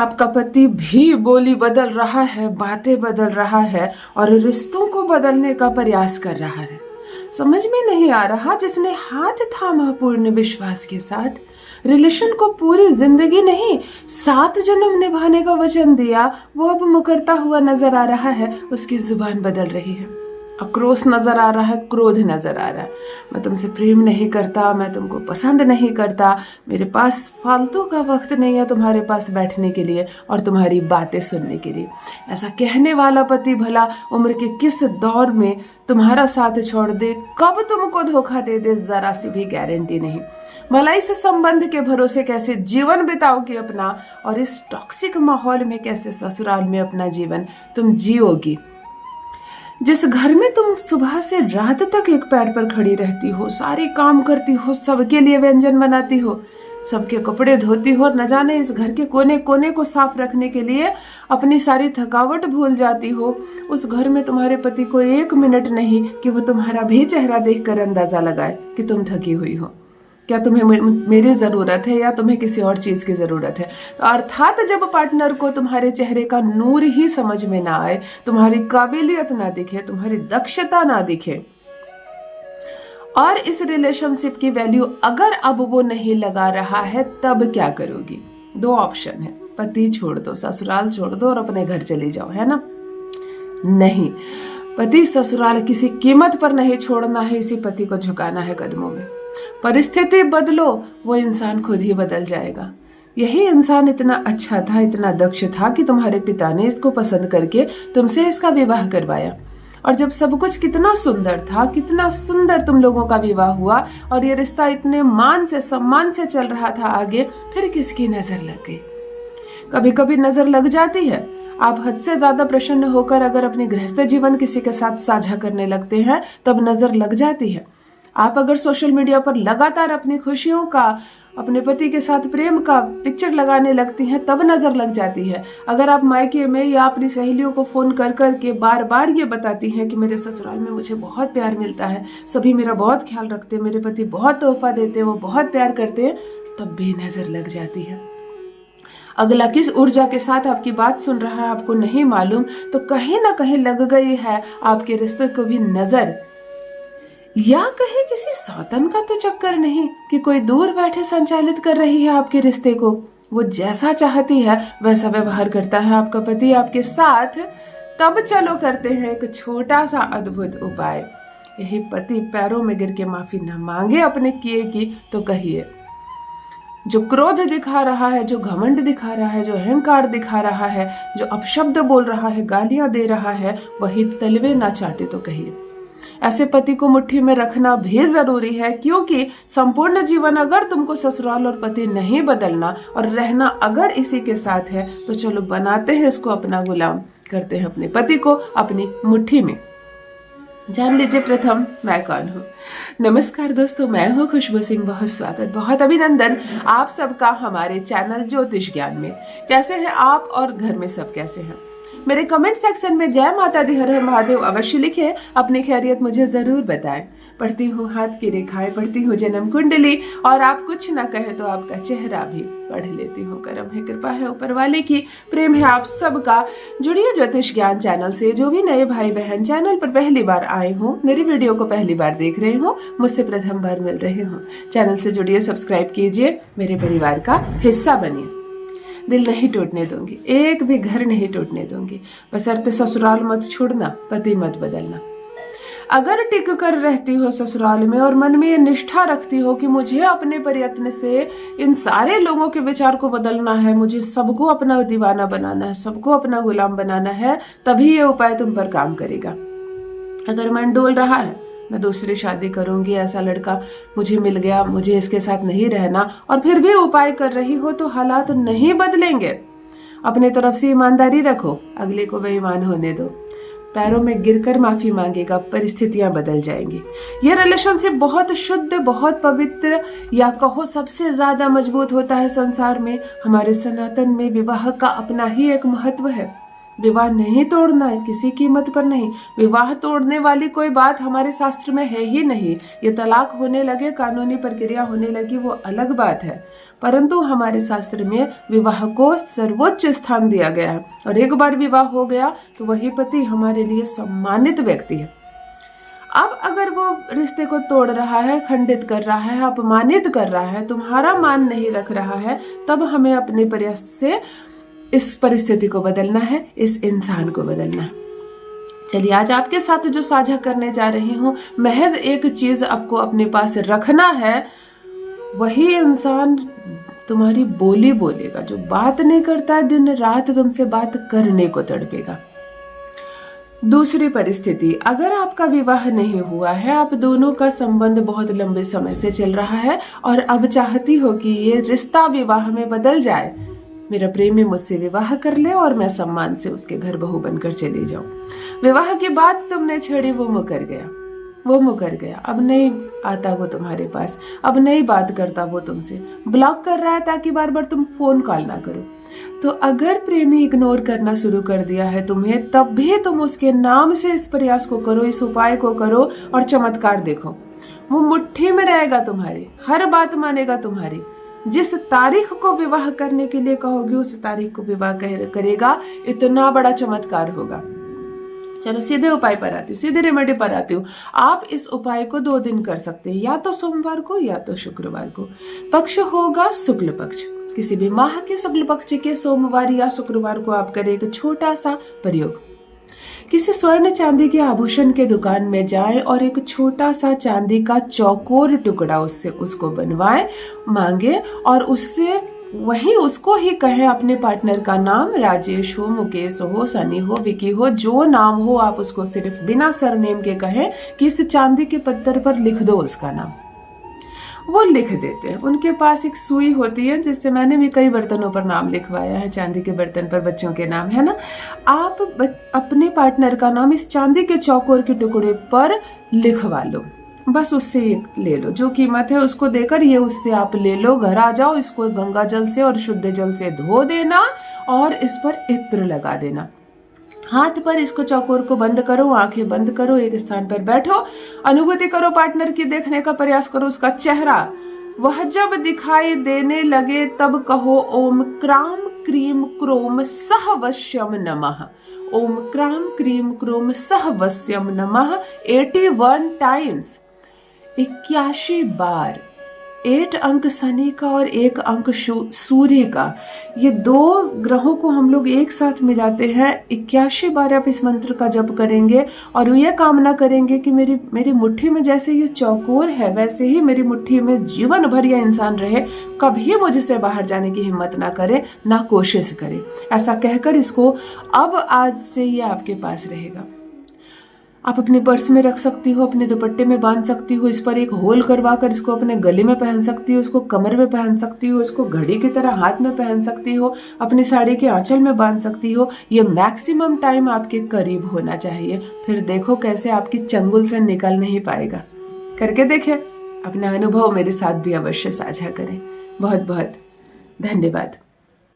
आपका पति भी बोली बदल रहा है, बातें बदल रहा है और रिश्तों को बदलने का प्रयास कर रहा है। समझ में नहीं आ रहा, जिसने हाथ थामा पूर्ण विश्वास के साथ, रिलेशन को पूरी जिंदगी नहीं 7 जन्म निभाने का वचन दिया, वो अब मुकरता हुआ नजर आ रहा है। उसकी जुबान बदल रही है, आक्रोश नजर आ रहा है, क्रोध नजर आ रहा है। मैं तुमसे प्रेम नहीं करता, मैं तुमको पसंद नहीं करता, मेरे पास फालतू का वक्त नहीं है तुम्हारे पास बैठने के लिए और तुम्हारी बातें सुनने के लिए। ऐसा कहने वाला पति भला उम्र के किस दौर में तुम्हारा साथ छोड़ दे, कब तुमको धोखा दे दे, जरा सी भी गारंटी नहीं। भला इस संबंध के भरोसे कैसे जीवन बिताओगी अपना, और इस टॉक्सिक माहौल में कैसे ससुराल में अपना जीवन तुम जियोगी। जिस घर में तुम सुबह से रात तक एक पैर पर खड़ी रहती हो, सारे काम करती हो, सबके लिए व्यंजन बनाती हो, सबके कपड़े धोती हो, और न जाने इस घर के कोने कोने को साफ रखने के लिए अपनी सारी थकावट भूल जाती हो, उस घर में तुम्हारे पति को 1 मिनट नहीं कि वो तुम्हारा भी चेहरा देखकर अंदाजा लगाए कि तुम थकी हुई हो। क्या तुम्हें मेरी जरूरत है या तुम्हें किसी और चीज की जरूरत है? तो अर्थात जब पार्टनर को तुम्हारे चेहरे का नूर ही समझ में ना आए, तुम्हारी काबिलियत ना दिखे, तुम्हारी दक्षता ना दिखे, और इस रिलेशनशिप की वैल्यू अगर अब वो नहीं लगा रहा है, तब क्या करोगी? 2 ऑप्शन है, पति छोड़ दो, ससुराल छोड़ दो और अपने घर चली जाओ, है ना? नहीं, पति ससुराल किसी कीमत पर नहीं छोड़ना है, इसी पति को झुकाना है कदमों में। परिस्थिति बदलो, वो इंसान खुद ही बदल जाएगा। यही इंसान इतना अच्छा था, इतना दक्ष था कि तुम्हारे पिता ने इसको पसंद करके तुमसे इसका विवाह करवाया। और जब सब कुछ कितना सुंदर था, कितना सुंदर तुम लोगों का विवाह हुआ और ये रिश्ता इतने मान से सम्मान से चल रहा था आगे, फिर किसकी नजर लग गई? कभी कभी नजर लग जाती है। आप हद से ज्यादा प्रसन्न होकर अगर अपने गृहस्थ जीवन किसी के साथ साझा करने लगते हैं, तब नजर लग जाती है। आप अगर सोशल मीडिया पर लगातार अपनी खुशियों का, अपने पति के साथ प्रेम का पिक्चर लगाने लगती हैं, तब नजर लग जाती है। अगर आप मायके में या अपनी सहेलियों को फोन कर कर के बार बार ये बताती हैं कि मेरे ससुराल में मुझे बहुत प्यार मिलता है, सभी मेरा बहुत ख्याल रखते हैं, मेरे पति बहुत तोहफा देते हैं, वो बहुत प्यार करते हैं, तब भी नजर लग जाती है। अगला किस ऊर्जा के साथ आपकी बात सुन रहा है आपको नहीं मालूम, तो कहीं ना कहीं लग गई है आपके रिश्ते को भी नजर। या कहीं किसी सौतन का तो चक्कर नहीं कि कोई दूर बैठे संचालित कर रही है आपके रिश्ते को। वो जैसा चाहती है वैसा व्यवहार करता है आपका पति आपके साथ। तब चलो करते हैं एक छोटा सा अद्भुत उपाय। यही पति पैरों में गिर के माफी न मांगे अपने किए की, तो कहिए जो क्रोध दिखा रहा है, जो घमंड दिखा रहा है, जो अहंकार दिखा रहा है, जो अपशब्द बोल रहा है, गालियां दे रहा है, वही तलवे ना चाटे तो कहिए। ऐसे पति को मुट्ठी में रखना भी जरूरी है, क्योंकि संपूर्ण जीवन अगर तुमको ससुराल और पति नहीं बदलना और रहना अगर इसी के साथ है, तो चलो बनाते हैं इसको अपना गुलाम, करते हैं अपने पति को अपनी मुट्ठी में। जान लीजिए प्रथम मैं कौन हूँ। नमस्कार दोस्तों, मैं हूँ खुशबू सिंह। बहुत स्वागत, बहुत अभिनंदन आप सबका हमारे चैनल ज्योतिष ज्ञान में। कैसे हैं आप और घर में सब कैसे हैं? मेरे कमेंट सेक्शन में जय माता दी, हर हर महादेव अवश्य लिखें। अपनी खैरियत मुझे जरूर बताएं। पढ़ती हूँ हाथ की रेखाएं, पढ़ती हूँ जन्म कुंडली, और आप कुछ ना कहे तो आपका चेहरा भी पढ़ लेती हूँ। करम है, कृपा है ऊपर वाले की, प्रेम है आप सबका। जुड़िए ज्योतिष ज्ञान चैनल से। जो भी नए भाई बहन चैनल पर पहली बार आए हो, मेरी वीडियो को पहली बार देख रहे हो, मुझसे प्रथम बार मिल रहे हो, चैनल से जुड़िए, सब्सक्राइब कीजिए, मेरे परिवार का हिस्सा बनिए। दिल नहीं टूटने दूंगी, एक भी घर नहीं टूटने दूंगी, बशर्ते ससुराल मत छोड़ना, पति मत बदलना। अगर टिक कर रहती हो ससुराल में और मन में ये निष्ठा रखती हो कि मुझे अपने प्रयत्न से इन सारे लोगों के विचार को बदलना है, मुझे सबको अपना दीवाना बनाना है, सबको अपना गुलाम बनाना है, तभी ये उपाय तुम पर काम करेगा। अगर मन डोल रहा है, मैं दूसरी शादी करूंगी, ऐसा लड़का मुझे मिल गया, मुझे इसके साथ नहीं रहना, और फिर भी उपाय कर रही हो, तो हालात नहीं बदलेंगे। अपने तरफ से ईमानदारी रखो, अगले को बेईमान होने दो। पैरों में गिरकर माफी मांगेगा, परिस्थितियां बदल जाएंगी। ये रिलेशनशिप बहुत शुद्ध, बहुत पवित्र, या कहो सबसे ज्यादा मजबूत होता है संसार में। हमारे सनातन में विवाह का अपना ही एक महत्व है। विवाह नहीं तोड़ना है, किसी कीमत पर नहीं। विवाह तोड़ने वाली कोई बात हमारे शास्त्र में है ही नहीं। ये तलाक होने लगे, कानूनी प्रक्रिया होने लगी, वो अलग बात है, परंतु हमारे शास्त्र में विवाह को सर्वोच्च स्थान दिया गया है। और एक बार विवाह हो गया तो वही पति हमारे लिए सम्मानित व्यक्ति है। अब अगर वो रिश्ते को तोड़ रहा है, खंडित कर रहा है, अपमानित कर रहा है, तुम्हारा मान नहीं रख रहा है, तब हमें अपने प्रयास से इस परिस्थिति को बदलना है, इस इंसान को बदलना है। चलिए, आज आपके साथ जो साझा करने जा रही हूँ, महज एक चीज आपको अपने पास रखना है। वही इंसान तुम्हारी बोली बोलेगा जो बात नहीं करता है, दिन रात तुमसे बात करने को तड़पेगा। दूसरी परिस्थिति, अगर आपका विवाह नहीं हुआ है, आप दोनों का संबंध बहुत लंबे समय से चल रहा है और अब चाहती हो कि ये रिश्ता विवाह में बदल जाए, मेरा प्रेमी मुझसे विवाह कर ले और मैं सम्मान से उसके घर बहू बनकर चली जाऊं। विवाह की बात तुमने छेड़ी, वो मुकर गया, अब नहीं आता वो तुम्हारे पास, अब नहीं बात करता वो तुमसे, ब्लॉक कर रहा है ताकि बार बार तुम फोन कॉल ना करो। तो अगर प्रेमी इग्नोर करना शुरू कर दिया है तुम्हें, तब भी तुम उसके नाम से इस प्रयास को करो, इस उपाय को करो और चमत्कार देखो। वो मुट्ठी में रहेगा तुम्हारी, हर बात मानेगा तुम्हारी। जिस तारीख को विवाह करने के लिए कहोगे उस तारीख को विवाह करेगा। इतना बड़ा चमत्कार होगा। चलो सीधे उपाय पर आती हूँ, सीधे रेमेडी पर आती हूँ। आप इस उपाय को 2 दिन कर सकते हैं, या तो सोमवार को या तो शुक्रवार को। पक्ष होगा शुक्ल पक्ष। किसी भी माह के शुक्ल पक्ष के सोमवार या शुक्रवार को आप करें एक छोटा सा प्रयोग। किसी स्वर्ण चांदी के आभूषण के दुकान में जाएं और एक छोटा सा चांदी का चौकोर टुकड़ा उसको बनवाएं, मांगे और उससे वही उसको ही कहें अपने पार्टनर का नाम, राजेश हो, मुकेश हो, सनी हो, विकी हो, जो नाम हो आप उसको सिर्फ बिना सरनेम के कहें कि इस चांदी के पत्थर पर लिख दो उसका नाम। वो लिख देते हैं। उनके पास एक सुई होती है, जिससे मैंने भी कई बर्तनों पर नाम लिखवाया है, चांदी के बर्तन पर बच्चों के नाम, है ना। आप अपने पार्टनर का नाम इस चांदी के चौकोर के टुकड़े पर लिखवा लो, बस उससे ये ले लो, जो कीमत है उसको देकर ये उससे आप ले लो, घर आ जाओ, इसको गंगा जल से और शुद्ध जल से धो देना और इस पर इत्र लगा देना। हाथ पर इसको चौकोर को बंद करो, आंखें बंद करो, एक स्थान पर बैठो, अनुभूति करो पार्टनर की, देखने का प्रयास करो उसका चेहरा। वह जब दिखाई देने लगे तब कहो ओम क्राम क्रीम क्रोम सहवश्यम नमः। ओम क्राम क्रीम क्रोम सहवश्यम नमः 81 टाइम्स, 81 बार। 8 अंक शनि का और 1 अंक सूर्य का, ये 2 ग्रहों को हम लोग एक साथ मिलाते हैं। 81 बार आप इस मंत्र का जप करेंगे और ये कामना करेंगे कि मेरी मुट्ठी में जैसे ये चौकोर है वैसे ही मेरी मुट्ठी में जीवन भर यह इंसान रहे, कभी मुझसे बाहर जाने की हिम्मत ना करे, ना कोशिश करे। ऐसा कहकर इसको अब आज से ये आपके पास रहेगा। आप अपने पर्स में रख सकती हो, अपने दुपट्टे में बांध सकती हो, इस पर एक होल करवा कर इसको अपने गले में पहन सकती हो, इसको कमर में पहन सकती हो, इसको घड़ी की तरह हाथ में पहन सकती हो, अपनी साड़ी के आंचल में बांध सकती हो। ये मैक्सिमम टाइम आपके करीब होना चाहिए, फिर देखो कैसे आपकी चंगुल से निकल नहीं पाएगा। करके देखें, अपना अनुभव मेरे साथ भी अवश्य साझा करें। बहुत बहुत धन्यवाद।